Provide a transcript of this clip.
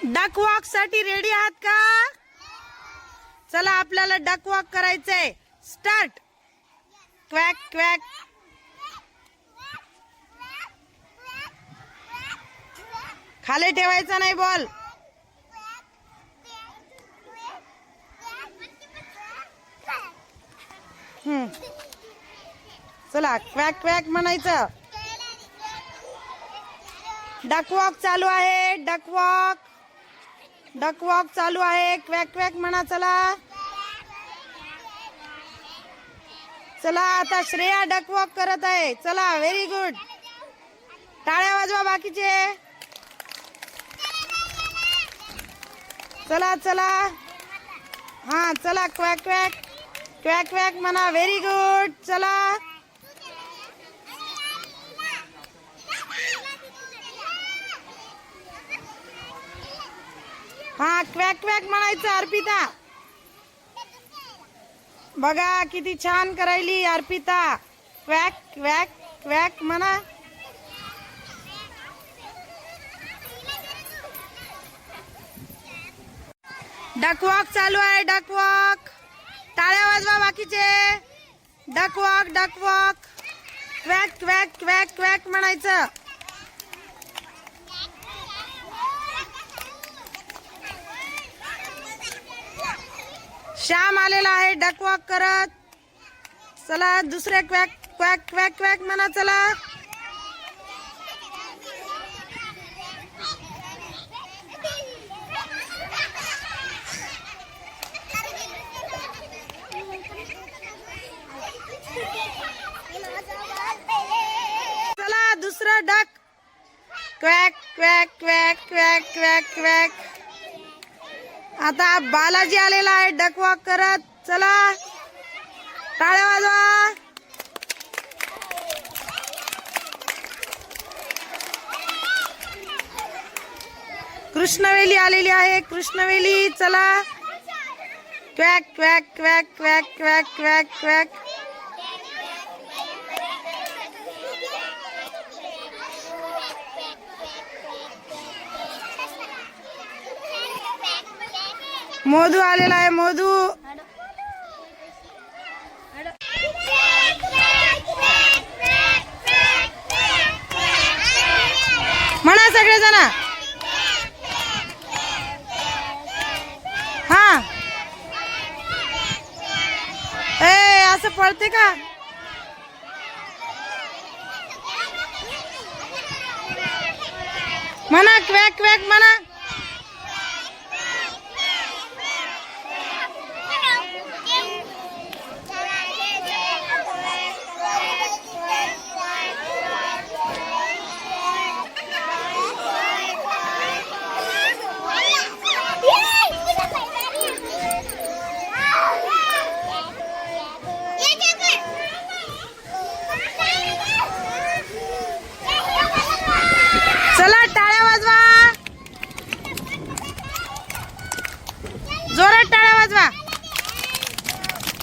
Duck walk साठी ready आहात का? चला आपल्याला डक वॉक करायचंय. स्टार्ट. क्वॅक क्वॅक. खाली ठेवायचा नाही बॉल. चला क्वॅक क्वॅक म्हणायचं. डक वॉक चालू आहे. Duck walk. डक वॉक चालू आहे. क्वॅक क्वॅक म्हणा. चला चला आता श्रेया डक वॉक करत आहे. चला व्हेरी गुड. टाळ्या वाजवा बाकीचे. चला चला. हा चला क्वॅक क्वॅक. क्वॅक क्वॅक म्हणा. Very good. चला हा क्वॅक क्वॅक म्हणायचं. अर्पिता बघा किती छान करायली अर्पिता. क्वॅक क्वॅक क्वॅक म्हणा. डक वॉक चालू आहे. Duck walk. टाळ्या वाजवा बाकीचे. Duck walk. Duck walk. Quack quack quack quack म्हणायचं. श्याम आलेला आहे डक वॉक करत. चला दुसरे क्वॅक क्वॅक क्वॅक क्वॅक म्हणा. चला चला दुसरा duck. क्वॅक quack quack quack quack क्वॅक. आता बालाजी आलेला आहे डक वॉक करत. चला टाळ्या वाजवा. कृष्णवेली आलेली आहे. कृष्णवेली. चला क्वॅक quack quack quack quack quack क्वॅक. मोदू आलेला आहे. मोदू म्हणा सगळेजण. हा ए असं पळते का? म्हणा क्वॅक क्वॅक म्हणा.